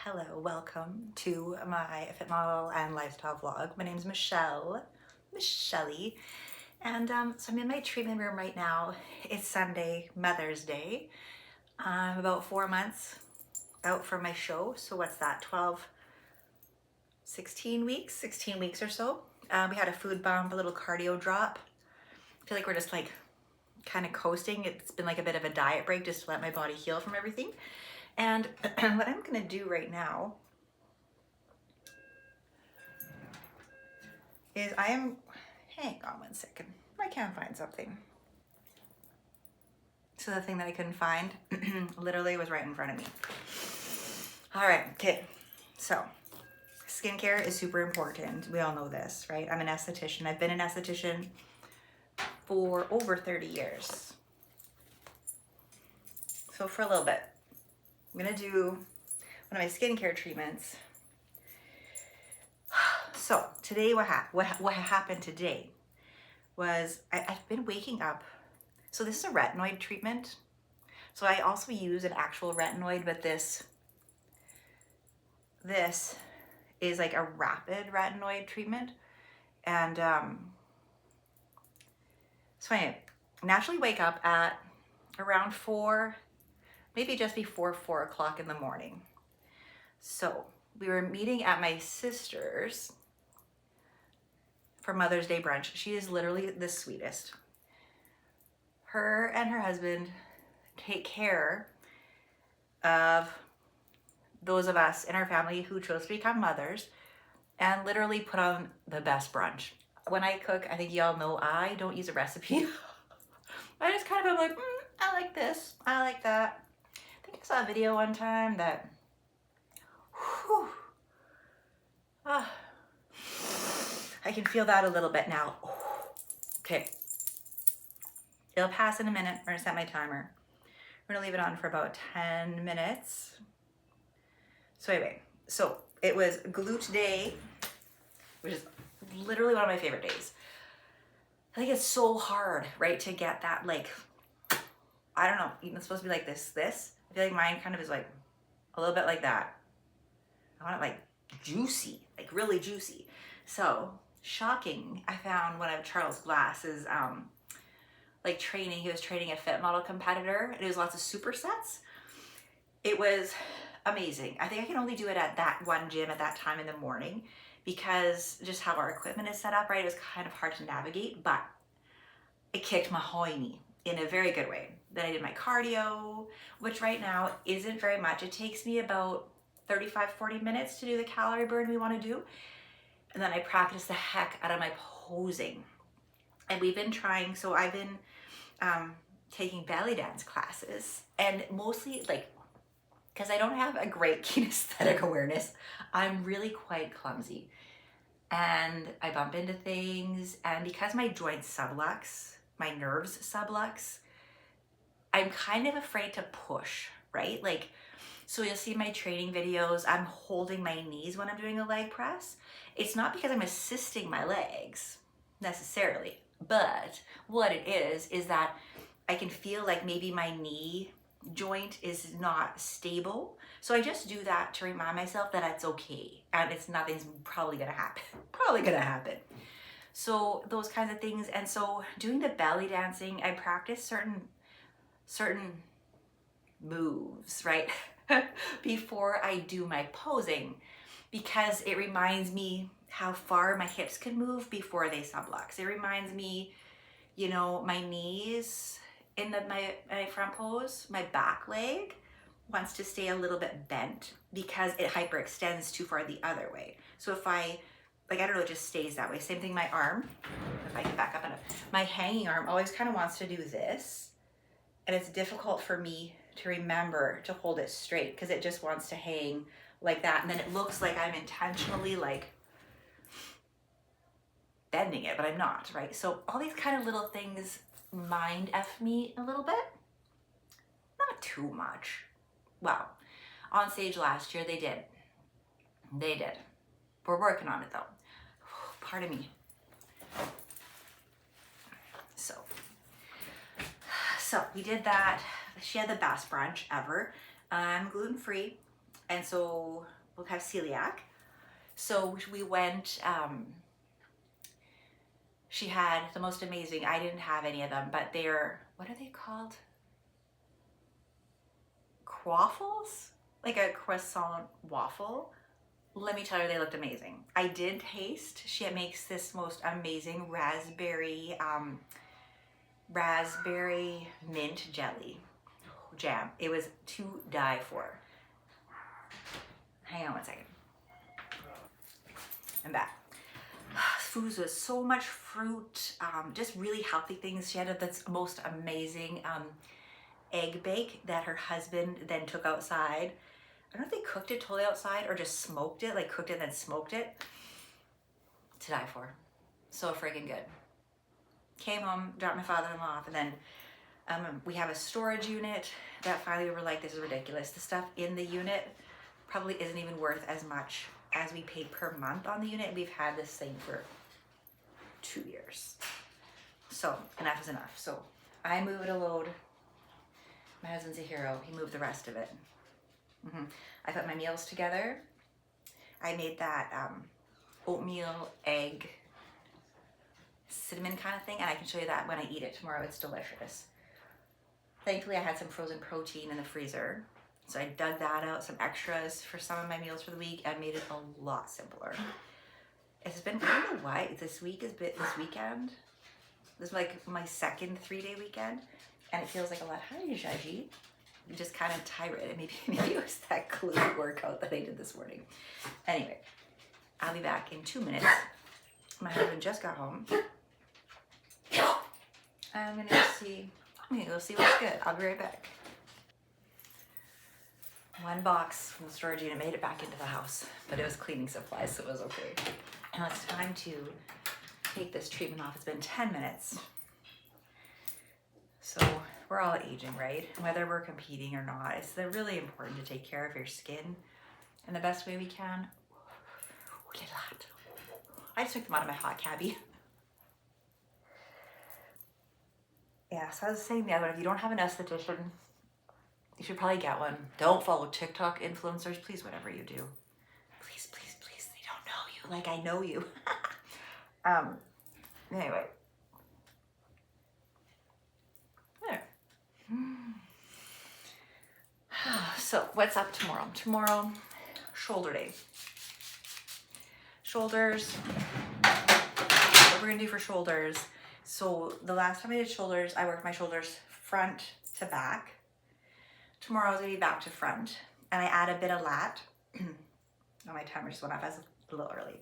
Hello, welcome to my fit model and lifestyle vlog. My name is Michelle, and so I'm in my treatment room right now. It's Sunday, Mother's Day. I'm about 4 months out from my show, so what's that, 16 weeks or so. We had a food bump, a little cardio drop. I feel like we're just like kind of coasting. It's been like a bit of a diet break just to let my body heal from everything. And what I'm gonna do right now is hang on one second, I can't find something. So the thing that I couldn't find literally was right in front of me. All right, okay, so skincare is super important. We all know this, right? I'm an esthetician. I've been an esthetician for over 30 years. So for a little bit, I'm gonna do one of my skincare treatments. So today, what happened today was I've been waking up. So this is a retinoid treatment. So I also use an actual retinoid, but this is like a rapid retinoid treatment. And so I naturally wake up at around 4, maybe just before 4 o'clock in the morning. So we were meeting at my sister's for Mother's Day brunch. She is literally the sweetest. Her and her husband take care of those of us in our family who chose to become mothers and literally put on the best brunch. When I cook, I think y'all know I don't use a recipe. I just kind of am like, I like this, I like that. I think I saw a video one time that, I can feel that a little bit now. Okay. It'll pass in a minute. We're gonna set my timer. We're gonna leave it on for about 10 minutes. So anyway, so it was glute day, which is literally one of my favorite days. I think it's so hard, right, to get that, like, I don't know, it's supposed to be like this. I feel like mine kind of is like a little bit like that. I want it like juicy, like really juicy. So shocking, I found one of Charles Glass's like training. He was training a fit model competitor, and it was lots of supersets. It was amazing. I think I can only do it at that one gym at that time in the morning because just how our equipment is set up, right? It was kind of hard to navigate, but it kicked my hiney in a very good way. Then I did my cardio, which right now isn't very much. It takes me about 35-40 minutes to do the calorie burn we want to do. And then I practice the heck out of my posing. And we've been trying, so I've been taking belly dance classes, and mostly like, because I don't have a great kinesthetic awareness, I'm really quite clumsy. And I bump into things, and because my joints sublux, my nerves sublux, I'm kind of afraid to push, right? Like, so you'll see my training videos, I'm holding my knees when I'm doing a leg press. It's not because I'm assisting my legs necessarily, but what it is that I can feel like maybe my knee joint is not stable. So I just do that to remind myself that it's okay and nothing's probably gonna happen. So those kinds of things. And so doing the belly dancing, I practice certain moves, right? Before I do my posing, because it reminds me how far my hips can move before they sublux. It reminds me, you know, my knees in my front pose, my back leg wants to stay a little bit bent because it hyperextends too far the other way. So if I don't know, it just stays that way. Same thing, my arm, if I can back up enough, my hanging arm always kind of wants to do this. And it's difficult for me to remember to hold it straight because it just wants to hang like that. And then it looks like I'm intentionally like bending it, but I'm not, right? So all these kind of little things mind F me a little bit. Not too much. Well, on stage last year, they did. We're working on it though. Pardon me. So we did that. She had the best brunch ever. I'm gluten-free. And so we'll have celiac. So we went, she had the most amazing, I didn't have any of them, but they're, what are they called? Quaffles? Like a croissant waffle. Let me tell you, they looked amazing. I did taste, she makes this most amazing raspberry mint jelly jam. It was to die for. Hang on one second. I'm back. Foods with so much fruit, just really healthy things. She had this most amazing egg bake that her husband then took outside. I don't know if they cooked it totally outside or just smoked it, like cooked it and then smoked it. To die for. So freaking good. Came home, dropped my father-in-law off, and then we have a storage unit that finally we were like, this is ridiculous. The stuff in the unit probably isn't even worth as much as we pay per month on the unit. We've had this thing for 2 years. So enough is enough. So I moved a load. My husband's a hero. He moved the rest of it. I put my meals together. I made that oatmeal, egg, cinnamon kind of thing, and I can show you that when I eat it tomorrow. It's delicious. Thankfully, I had some frozen protein in the freezer, so I dug that out, some extras for some of my meals for the week, and made it a lot simpler. It's been, I don't know why, this weekend, this is like my second 3-day weekend, and it feels like a lot. Hi, Jaji. Just kind of tired. Maybe it was that glute workout that I did this morning. Anyway, I'll be back in 2 minutes. My husband just got home. I'm gonna go see what's good. I'll be right back. One box from the storage unit made it back into the house, but it was cleaning supplies, so it was okay. Now it's time to take this treatment off. It's been 10 minutes. So we're all aging, right? Whether we're competing or not, it's really important to take care of your skin in the best way we can. Look at that. I just took them out of my hot cabbie. Yeah, so I was saying the other one, if you don't have an esthetician, you should probably get one. Don't follow TikTok influencers, please, whatever you do. Please, please, please, they don't know you like I know you. Anyway. There. So what's up tomorrow? Tomorrow, shoulder day. Shoulders, what we're gonna do for shoulders. So the last time I did shoulders, I worked my shoulders front to back. Tomorrow I was gonna be back to front, and I add a bit of lat. Oh, my timer just went off. I was a little early.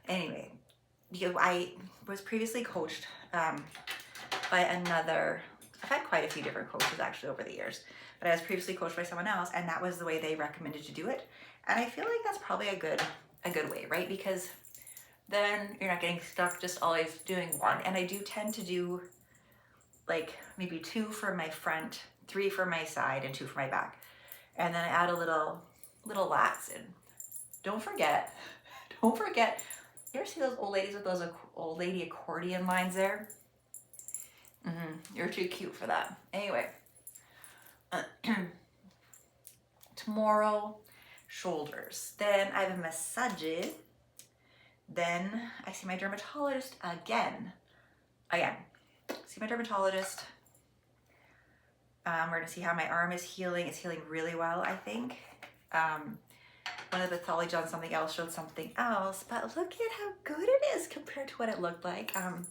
Anyway, I was previously coached by another, I've had quite a few different coaches actually over the years, but I was previously coached by someone else, and that was the way they recommended to do it. And I feel like that's probably a good way, right? Because then you're not getting stuck just always doing one. And I do tend to do like maybe 2 for my front, 3 for my side, and 2 for my back. And then I add a little lats in. Don't forget, you ever see those old ladies with those old lady accordion lines there? You're too cute for that. Anyway, tomorrow, shoulders. Then I have a massage. Then I see my dermatologist again. See my dermatologist. We're gonna see how my arm is healing. It's healing really well, I think. One of the pathology on something else showed something else, but look at how good it is compared to what it looked like. I'm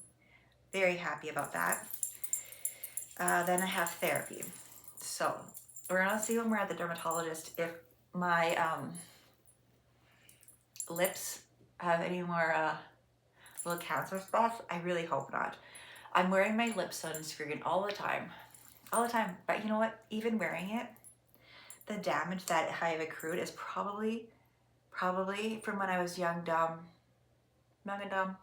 very happy about that. Then I have therapy. So we're gonna see when we're at the dermatologist if my lips have any more little cancer spots. I really hope not. I'm wearing my lip sunscreen all the time, but you know what? Even wearing it, the damage that I have accrued is probably from when I was young and dumb. And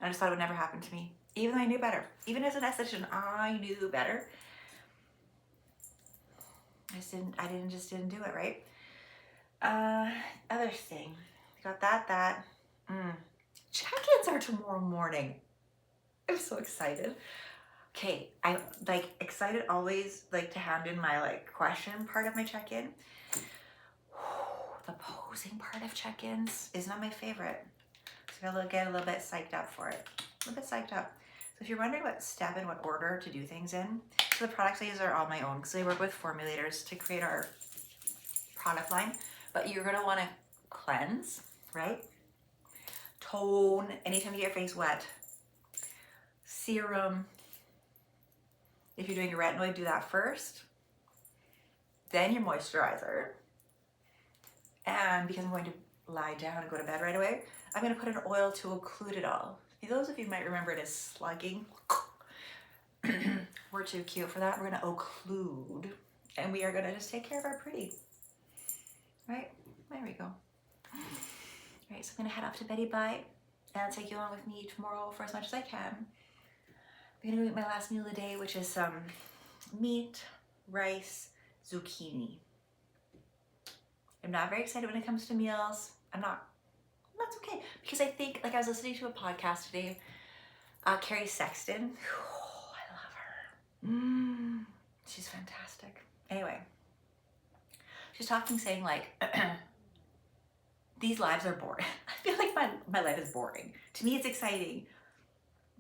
I just thought it would never happen to me. Even though I knew better. Even as an esthetician, I knew better. I just didn't do it, right? Other thing. Got that. Check-ins are tomorrow morning. I'm so excited. Okay, I'm like excited always like to hand in my like question part of my check-in. closing part of check-ins is not my favorite. So I gotta get a little bit psyched up for it. A little bit psyched up. So if you're wondering what step and what order to do things in, so the products I use are all my own because I work with formulators to create our product line. But you're gonna wanna cleanse, right? Tone, anytime you get your face wet. Serum. If you're doing your retinoid, do that first. Then your moisturizer. And because I'm going to lie down and go to bed right away, I'm going to put an oil to occlude it all. Those of you might remember it as slugging. We're too cute for that. We're going to occlude. And we are going to just take care of our pretty. Right? There we go. All right, so I'm going to head off to Betty Bye. And I'll take you along with me tomorrow for as much as I can. I'm going to eat my last meal of the day, which is some meat, rice, zucchini. I'm not very excited when it comes to meals. That's okay. Because I think, like I was listening to a podcast today, Carrie Sexton. Oh, I love her. She's fantastic. Anyway, she's talking saying like, these lives are boring. I feel like my life is boring. To me, it's exciting.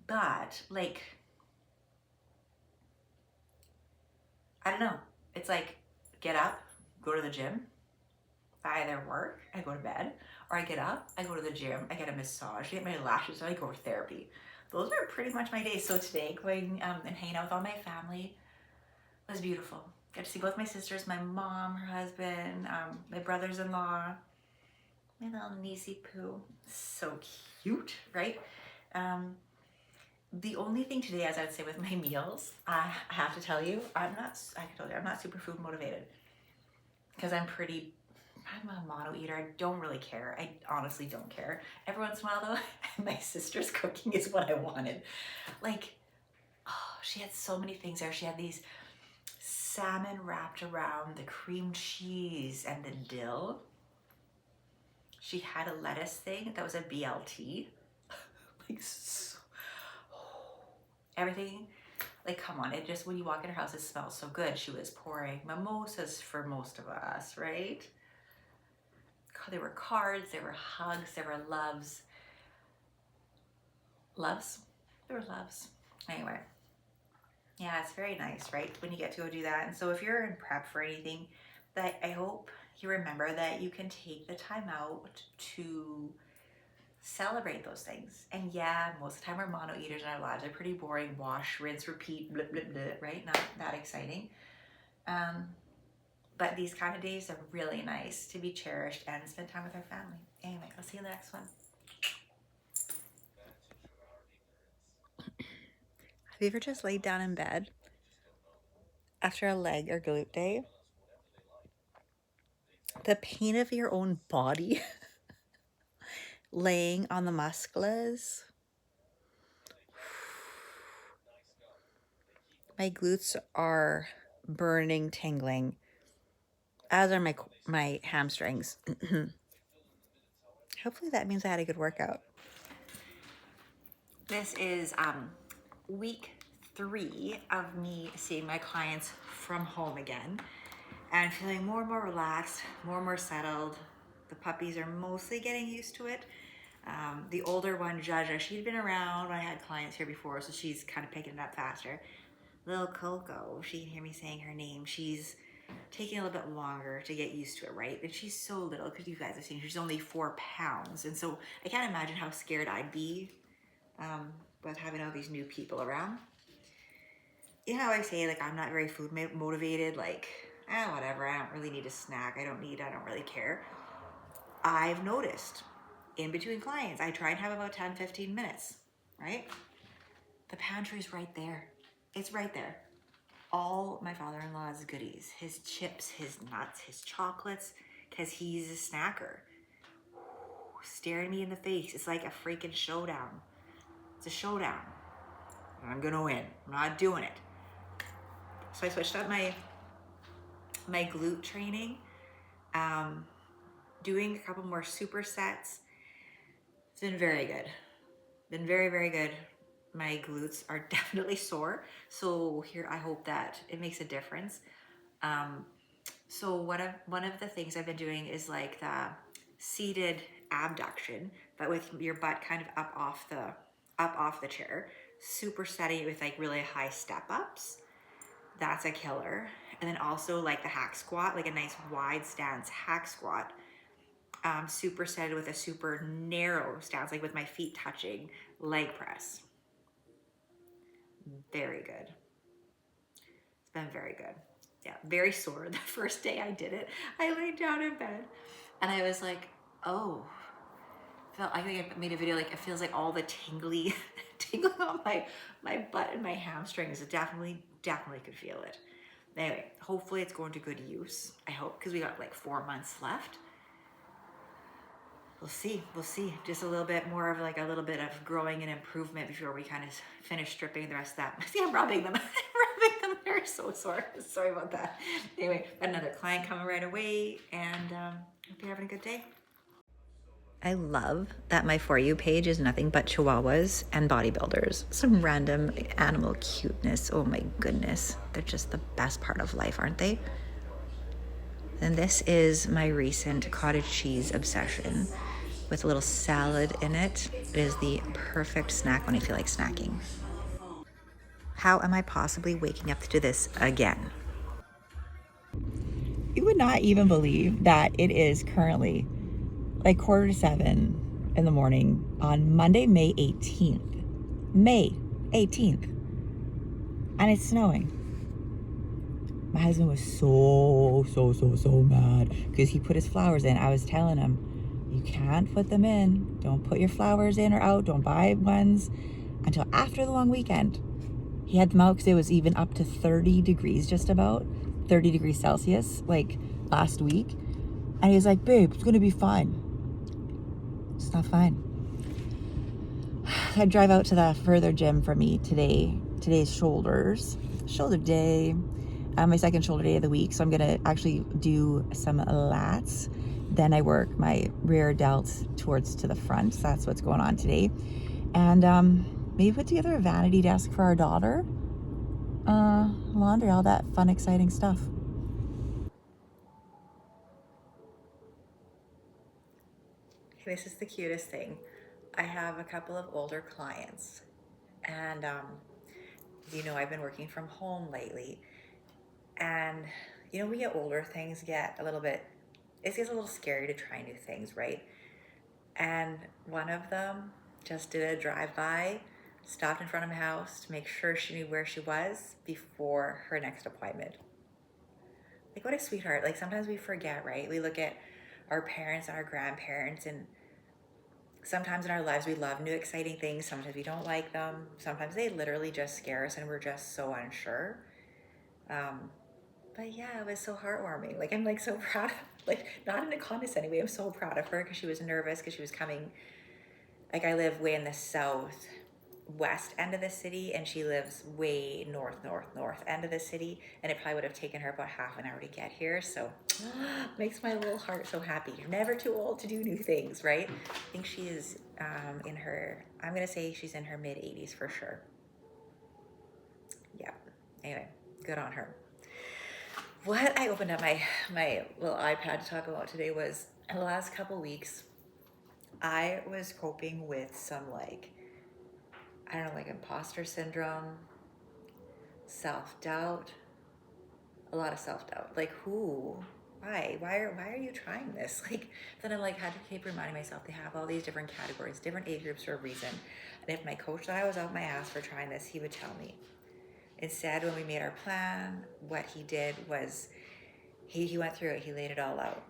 But like, I don't know. It's like, get up, go to the gym. I either work, I go to bed, or I get up, I go to the gym, I get a massage, I get my lashes done, I go for therapy. Those are pretty much my days. So today, going and hanging out with all my family was beautiful. Got to see both my sisters, my mom, her husband, my brothers-in-law, my little niecey poo. So cute, right? The only thing today, as I would say with my meals, I have to tell you, I'm not super food motivated because I'm a mono eater. I don't really care. I honestly don't care. Every once in a while though, my sister's cooking is what I wanted. Like, oh, she had so many things there. She had these salmon wrapped around the cream cheese and the dill. She had a lettuce thing that was a BLT. Like, so, everything, like, come on. It just, when you walk in her house, it smells so good. She was pouring mimosas for most of us, right? There were cards, there were hugs, there were loves. Loves? There were loves. Anyway. Yeah, it's very nice, right? When you get to go do that. And so if you're in prep for anything, that I hope you remember that you can take the time out to celebrate those things. And yeah, most of the time we're mono eaters in our lives. They're pretty boring. Wash, rinse, repeat, blah, blah, blah, right? Not that exciting. But these kind of days are really nice to be cherished and spend time with our family. Anyway, I'll see you in the next one. Have you ever just laid down in bed after a leg or glute day? The pain of your own body laying on the musculars. My glutes are burning, tingling, as are my hamstrings. Hopefully that means I had a good workout. This is week 3 of me seeing my clients from home again and feeling more and more relaxed, more and more settled. The puppies are mostly getting used to it. The older one, Jaja, she'd been around when I had clients here before, so she's kind of picking it up faster. Little Coco, she can hear me saying her name. She's taking a little bit longer to get used to it, right? And she's so little, because you guys have seen she's only 4 pounds. And so I can't imagine how scared I'd be with having all these new people around. You know how I say, like, I'm not very food motivated, like, whatever, I don't really need a snack, I don't really care. I've noticed in between clients, I try and have about 10-15 minutes, right? The pantry's right there. It's right there. All my father-in-law's goodies, his chips, his nuts, his chocolates, because he's a snacker. Staring me in the face. It's like a freaking showdown. It's a showdown. I'm gonna win. I'm not doing it. So I switched up my glute training, doing a couple more supersets. It's been very good. Been very, very good. My glutes are definitely sore. So here, I hope that it makes a difference. So one of the things I've been doing is like the seated abduction, but with your butt kind of up off the chair. Super steady with like really high step ups. That's a killer. And then also like the hack squat, like a nice wide stance hack squat. Super steady with a super narrow stance, like with my feet touching, leg press. Very good. It's been very good. Yeah, very sore. The first day I did it, I laid down in bed and I was like, oh, I think I made a video, like it feels like all the tingling on my butt and my hamstrings. It definitely could feel it. Anyway, hopefully it's going to good use. I hope, because we got like 4 months left. We'll see. Just a little bit more of like a little bit of growing and improvement before we kind of finish stripping the rest of that. See, I'm rubbing them. rubbing them. They're so sore. Sorry about that. Anyway, another client coming right away, and hope you're having a good day. I love that my For You page is nothing but chihuahuas and bodybuilders. Some random animal cuteness. Oh my goodness. They're just the best part of life, aren't they? And this is my recent cottage cheese obsession with a little salad in it. It is the perfect snack when I feel like snacking. How am I possibly waking up to do this again? You would not even believe that it is currently like 6:45 in the morning on Monday, May 18th. May 18th. And it's snowing. My husband was so mad because he put his flowers in. I was telling him, you can't put them in. Don't put your flowers in or out. Don't buy ones until after the long weekend. He had them out because it was even up to 30 degrees, just about 30 degrees Celsius, like last week. And he was like, babe, it's going to be fine. It's not fine. I drive out to the further gym for me today. Today's shoulder day. My second shoulder day of the week. So I'm going to actually do some lats. Then I work my rear delts towards to the front. So that's what's going on today. And maybe put together a vanity desk for our daughter. Laundry, all that fun, exciting stuff. This is the cutest thing. I have a couple of older clients, and I've been working from home lately, and we get older, things get a little bit, it gets a little scary to try new things, right? And one of them just did a drive-by, stopped in front of my house to make sure she knew where she was before her next appointment. Like, what a sweetheart. Like, sometimes we forget, right? We look at our parents and our grandparents, and sometimes in our lives we love new exciting things. Sometimes we don't like them. Sometimes they literally just scare us and we're just so unsure. But yeah, it was so heartwarming. Like, I'm like so proud of, like, not in a condescending way, I'm so proud of her because she was nervous because she was coming. Like, I live way in the southwest end of the city, and she lives way north end of the city, and it probably would have taken her about half an hour to get here. So makes my little heart so happy. You're never too old to do new things, right? I think she is I'm gonna say she's in her mid-80s for sure. Yeah. Anyway, good on her. What I opened up my little iPad to talk about today was, in the last couple weeks, I was coping with some, like, I don't know, like imposter syndrome, self-doubt, a lot of self-doubt. Like, why are you trying this? Like, then I like had to keep reminding myself they have all these different categories, different age groups for a reason. And if my coach thought I was out my ass for trying this, he would tell me. Instead, when we made our plan, what he did was he went through it, he laid it all out.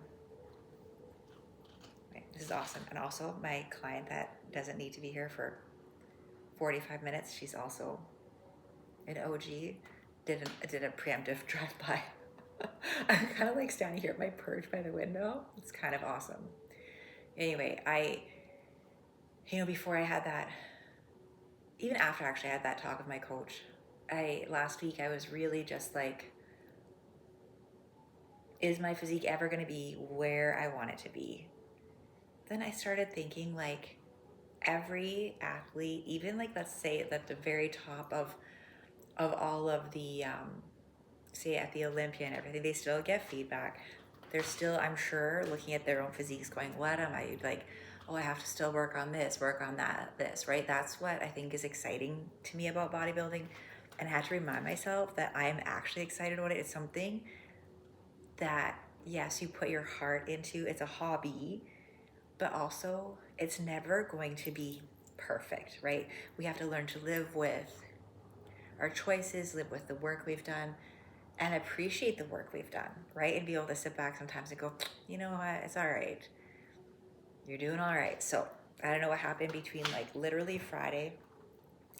Right, this is awesome. And also, my client that doesn't need to be here for 45 minutes, she's also an OG, did a preemptive drive-by. I'm kind of like standing here at my perch by the window. It's kind of awesome. Anyway, before I had that, even after actually I had that talk with my coach, last week I was really just like, is my physique ever going to be where I want it to be? Then I started thinking, like, every athlete, even like, let's say at the very top of all of the say at the Olympia and everything, they still get feedback. they're still, I'm sure, looking at their own physiques going, what am I like? Oh, I have to still work on this, work on this, right? That's what I think is exciting to me about bodybuilding. And I had to remind myself that I am actually excited about it. It's something that, yes, you put your heart into. It's a hobby, but also it's never going to be perfect, right? We have to learn to live with our choices, live with the work we've done, and appreciate the work we've done, right? And be able to sit back sometimes and go, you know what, it's all right. You're doing all right. So I don't know what happened between like literally Friday.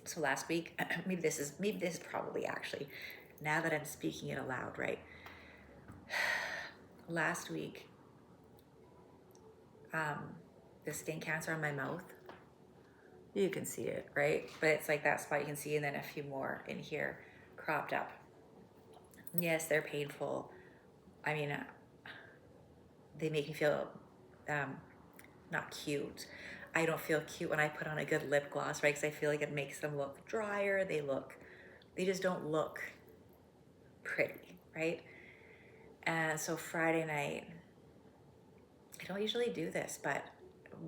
So last week, maybe this is probably actually, now that I'm speaking it aloud, right? Last week, the skin cancer on my mouth, you can see it, right? But it's like that spot you can see, and then a few more in here cropped up. Yes, they're painful. I mean, they make me feel not cute. I don't feel cute when I put on a good lip gloss, right? Because I feel like it makes them look drier. They just don't look pretty, right? And so Friday night, I don't usually do this, but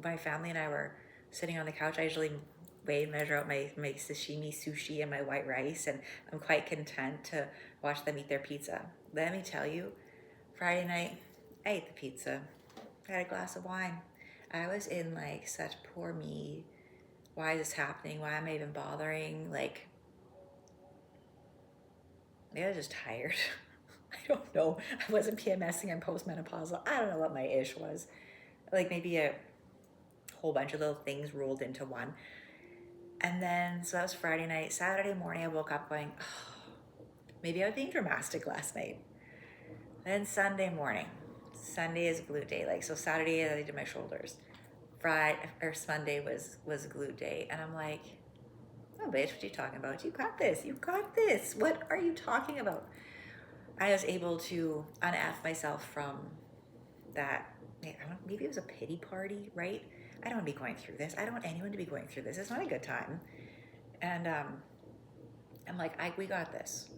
my family and I were sitting on the couch. I usually weigh and measure out my sashimi, sushi, and my white rice, and I'm quite content to watch them eat their pizza. Let me tell you, Friday night, I ate the pizza. I had a glass of wine. I was in like such poor me. Why is this happening? Why am I even bothering? Like, maybe I was just tired. I don't know. I wasn't PMSing. I'm postmenopausal. I don't know what my ish was. Like maybe a whole bunch of little things rolled into one. And then, so that was Friday night. Saturday morning, I woke up going, oh, maybe I was being dramatic last night. Then Sunday morning. Sunday is glute day. Like, so Saturday I did my shoulders. Sunday was glute day. And I'm like, oh, bitch, what are you talking about? You got this. You got this. What are you talking about? I was able to un-F myself from that. Maybe it was a pity party, right? I don't want to be going through this. I don't want anyone to be going through this. It's not a good time. And I'm like, we got this.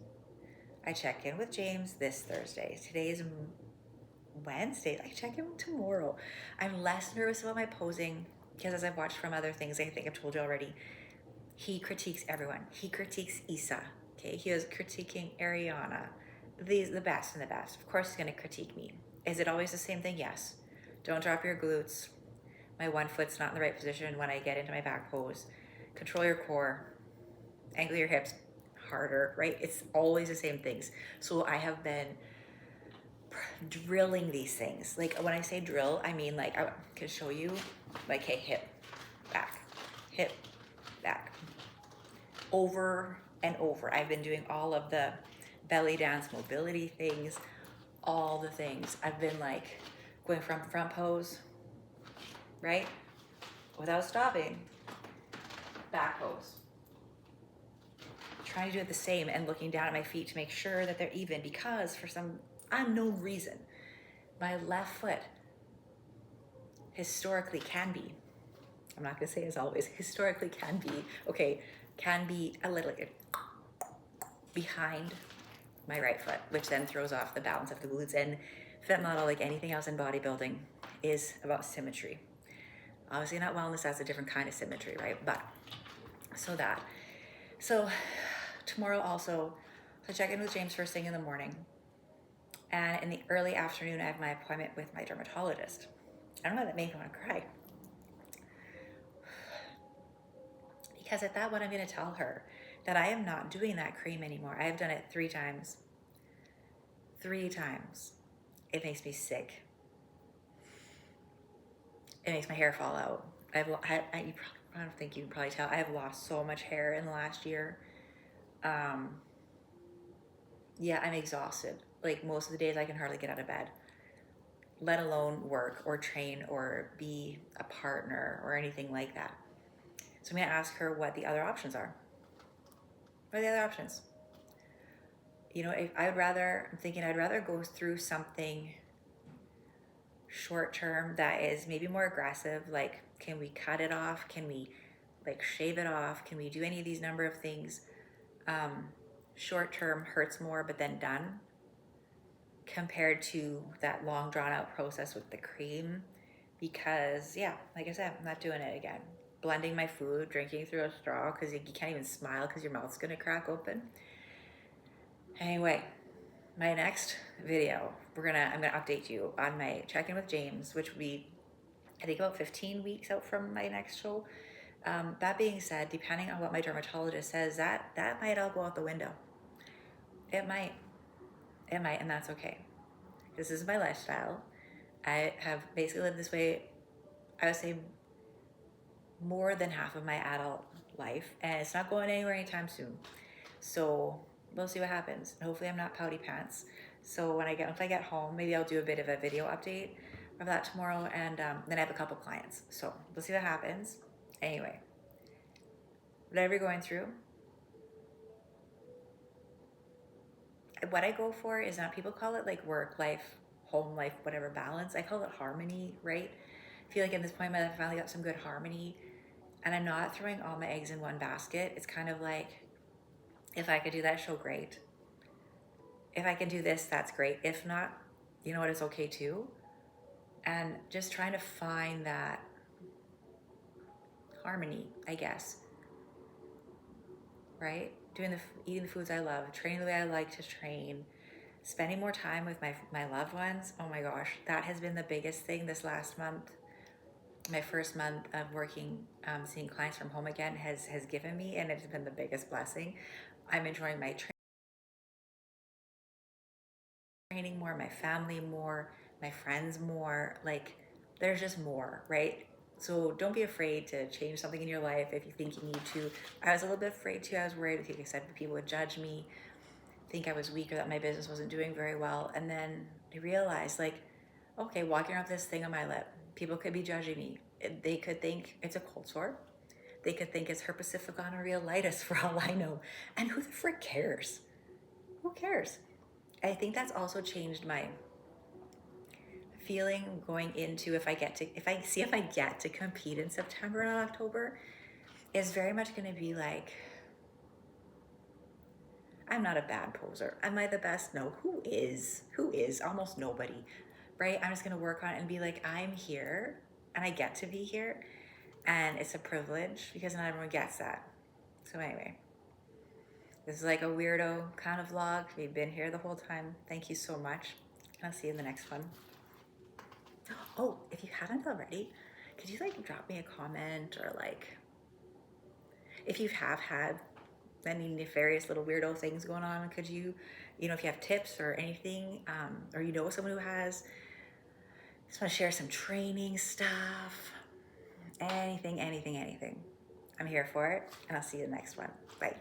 I check in with James this Thursday. Today is Wednesday. I check in tomorrow. I'm less nervous about my posing because as I've watched from other things, I think I've told you already, he critiques everyone. He critiques Issa. Okay, he was critiquing Ariana. The best and the best. Of course, he's going to critique me. Is it always the same thing? Yes. Don't drop your glutes. My one foot's not in the right position when I get into my back pose. Control your core. Angle your hips harder, right? It's always the same things. So I have been drilling these things. Like when I say drill, I mean like I can show you like, hey, hip, back, over and over. I've been doing all of the belly dance mobility things, all the things. I've been like going from front pose, right? Without stopping, back pose. Trying to do it the same and looking down at my feet to make sure that they're even, because for some unknown reason, my left foot historically can be, I'm not gonna say as always, historically can be a little behind my right foot, which then throws off the balance of the glutes. And fit model, like anything else in bodybuilding, is about symmetry. Obviously not wellness, that's a different kind of symmetry, right? But so tomorrow also, so check in with James first thing in the morning. And in the early afternoon, I have my appointment with my dermatologist. I don't know, that made me want to cry. Because at that one, I'm going to tell her that I am not doing that cream anymore. I have done it 3 times. 3 times. It makes me sick. It makes my hair fall out. I don't think you can probably tell. I have lost so much hair in the last year. Yeah, I'm exhausted. Like most of the days I can hardly get out of bed, let alone work or train or be a partner or anything like that. So I'm gonna ask her what the other options are. What are the other options? You know, I'm thinking I'd rather go through something short term that is maybe more aggressive. Like, can we cut it off? Can we like shave it off? Can we do any of these number of things? Short term hurts more, but then done. compared to that long drawn out process with the cream, because yeah, like I said, I'm not doing it again. Blending my food, drinking through a straw because you can't even smile because your mouth's gonna crack open. Anyway, my next video, I'm gonna update you on my check-in with James, which will be, I think, about 15 weeks out from my next show. That being said, depending on what my dermatologist says, that might all go out the window. It might, and that's okay. This is my lifestyle. I have basically lived this way, I would say, more than half of my adult life, and it's not going anywhere anytime soon. So we'll see what happens. Hopefully I'm not pouty pants. So if I get home, maybe I'll do a bit of a video update of that tomorrow, and then I have a couple clients. So we'll see what happens. Anyway, whatever you're going through, what I go for is not, people call it like work life, home life, whatever balance. I call it harmony, right? I feel like at this point in my life, I finally got some good harmony, and I'm not throwing all my eggs in one basket. It's kind of like, if I could do that show, great. If I can do this, that's great. If not, you know what, it's okay too. And just trying to find that harmony, I guess, right? Eating the foods I love, training the way I like to train, spending more time with my loved ones. Oh my gosh, that has been the biggest thing this last month. My first month of working, seeing clients from home again has given me, and it's been the biggest blessing. I'm enjoying my training more, my family more, my friends more. Like, there's just more, right? So don't be afraid to change something in your life if you think you need to. I was a little bit afraid too. I was worried, like I said, people would judge me, think I was weak, or that my business wasn't doing very well. And then I realized, like, okay, walking around with this thing on my lip, people could be judging me. They could think it's a cold sore. They could think it's herpes gonorrhealitis for all I know. And who the frick cares? Who cares? I think that's also changed my feeling going into, if I get to compete in September and October, is very much going to be like, I'm not a bad poser. Am I the best? No. Who is? Almost nobody, right? I'm just going to work on it and be like, I'm here and I get to be here, and it's a privilege because not everyone gets that. So anyway, this is like a weirdo kind of vlog. We've been here the whole time. Thank you so much. I'll see you in the next one. Oh, if you haven't already, could you like drop me a comment, or like, if you have had any nefarious little weirdo things going on, could you, if you have tips or anything, or you know someone who has, just want to share some training stuff, anything. I'm here for it, and I'll see you in the next one. Bye.